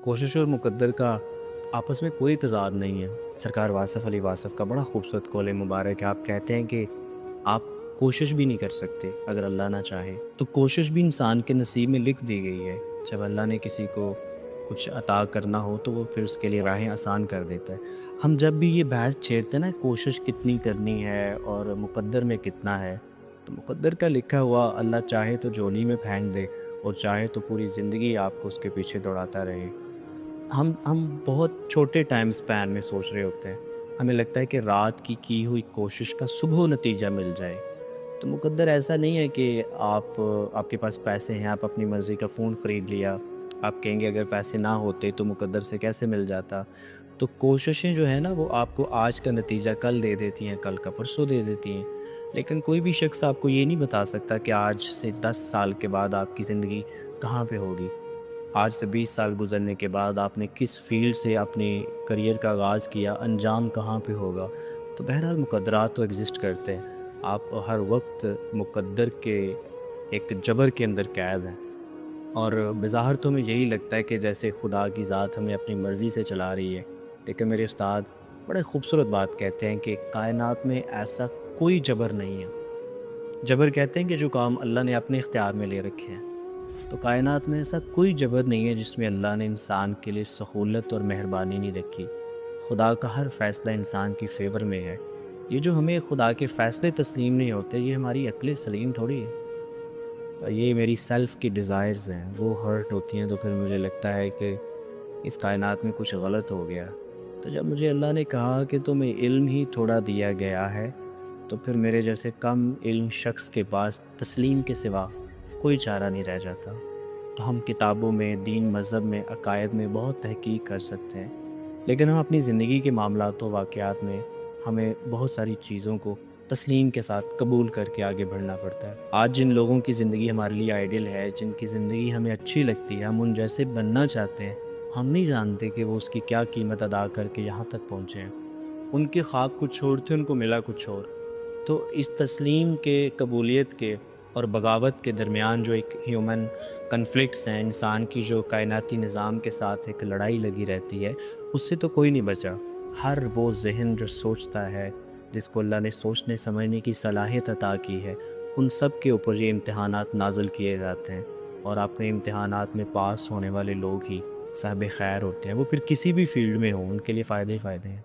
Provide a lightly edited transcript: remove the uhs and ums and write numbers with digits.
کوشش اور مقدر کا آپس میں کوئی تضاد نہیں ہے۔ سرکار واصف علی واصف کا بڑا خوبصورت قول مبارک ہے۔ آپ کہتے ہیں کہ آپ کوشش بھی نہیں کر سکتے اگر اللہ نہ چاہے، تو کوشش بھی انسان کے نصیب میں لکھ دی گئی ہے۔ جب اللہ نے کسی کو کچھ عطا کرنا ہو تو وہ پھر اس کے لیے راہیں آسان کر دیتا ہے۔ ہم جب بھی یہ بحث چھیڑتے ہیں نا، کوشش کتنی کرنی ہے اور مقدر میں کتنا ہے، تو مقدر کا لکھا ہوا اللہ چاہے تو جھولی میں پھینک دے اور چاہے تو پوری زندگی آپ کو اس کے پیچھے دوڑاتا رہے۔ ہم بہت چھوٹے ٹائم سپین میں سوچ رہے ہوتے ہیں۔ ہمیں لگتا ہے کہ رات کی ہوئی کوشش کا صبح نتیجہ مل جائے۔ تو مقدر ایسا نہیں ہے کہ آپ کے پاس پیسے ہیں، آپ اپنی مرضی کا فون خرید لیا، آپ کہیں گے اگر پیسے نہ ہوتے تو مقدر سے کیسے مل جاتا۔ تو کوششیں جو ہیں نا، وہ آپ کو آج کا نتیجہ کل دے دیتی ہیں، کل کا پرسوں دے دیتی ہیں، لیکن کوئی بھی شخص آپ کو یہ نہیں بتا سکتا کہ آج سے 10 سال کے بعد آپ کی زندگی کہاں پہ ہوگی۔ آج سے 20 سال گزرنے کے بعد آپ نے کس فیلڈ سے اپنے کریئر کا آغاز کیا، انجام کہاں پہ ہوگا۔ تو بہرحال مقدرات تو ایگزسٹ کرتے ہیں۔ آپ ہر وقت مقدر کے ایک جبر کے اندر قید ہیں، اور بظاہر تو ہمیں یہی لگتا ہے کہ جیسے خدا کی ذات ہمیں اپنی مرضی سے چلا رہی ہے، لیکن میرے استاد بڑے خوبصورت بات کہتے ہیں کہ کائنات میں ایسا کوئی جبر نہیں ہے۔ جبر کہتے ہیں کہ جو کام اللہ نے اپنے اختیار میں لے رکھے ہیں، تو کائنات میں ایسا کوئی جبر نہیں ہے جس میں اللہ نے انسان کے لیے سہولت اور مہربانی نہیں رکھی۔ خدا کا ہر فیصلہ انسان کی فیور میں ہے۔ یہ جو ہمیں خدا کے فیصلے تسلیم نہیں ہوتے، یہ ہماری عقل سلیم تھوڑی ہے، یہ میری سیلف کی ڈیزائرز ہیں، وہ ہرٹ ہوتی ہیں تو پھر مجھے لگتا ہے کہ اس کائنات میں کچھ غلط ہو گیا۔ تو جب مجھے اللہ نے کہا کہ تمہیں علم ہی تھوڑا دیا گیا ہے، تو پھر میرے جیسے کم علم شخص کے پاس تسلیم کے سوا کوئی چارہ نہیں رہ جاتا۔ تو ہم کتابوں میں، دین مذہب میں، عقائد میں بہت تحقیق کر سکتے ہیں، لیکن ہم اپنی زندگی کے معاملات و واقعات میں ہمیں بہت ساری چیزوں کو تسلیم کے ساتھ قبول کر کے آگے بڑھنا پڑتا ہے۔ آج جن لوگوں کی زندگی ہمارے لیے آئیڈیل ہے، جن کی زندگی ہمیں اچھی لگتی ہے، ہم ان جیسے بننا چاہتے ہیں، ہم نہیں جانتے کہ وہ اس کی کیا قیمت ادا کر کے یہاں تک پہنچے ہیں۔ ان کے خواب کچھ اور تھے، ان کو ملا کچھ اور۔ تو اس تسلیم کے، قبولیت کے اور بغاوت کے درمیان جو ایک ہیومن کنفلکٹس ہیں، انسان کی جو کائناتی نظام کے ساتھ ایک لڑائی لگی رہتی ہے، اس سے تو کوئی نہیں بچا۔ ہر وہ ذہن جو سوچتا ہے، جس کو اللہ نے سوچنے سمجھنے کی صلاحیت عطا کی ہے، ان سب کے اوپر یہ امتحانات نازل کیے جاتے ہیں، اور اپنے امتحانات میں پاس ہونے والے لوگ ہی صاحب خیر ہوتے ہیں۔ وہ پھر کسی بھی فیلڈ میں ہوں، ان کے لیے فائدے ہی فائدے ہیں۔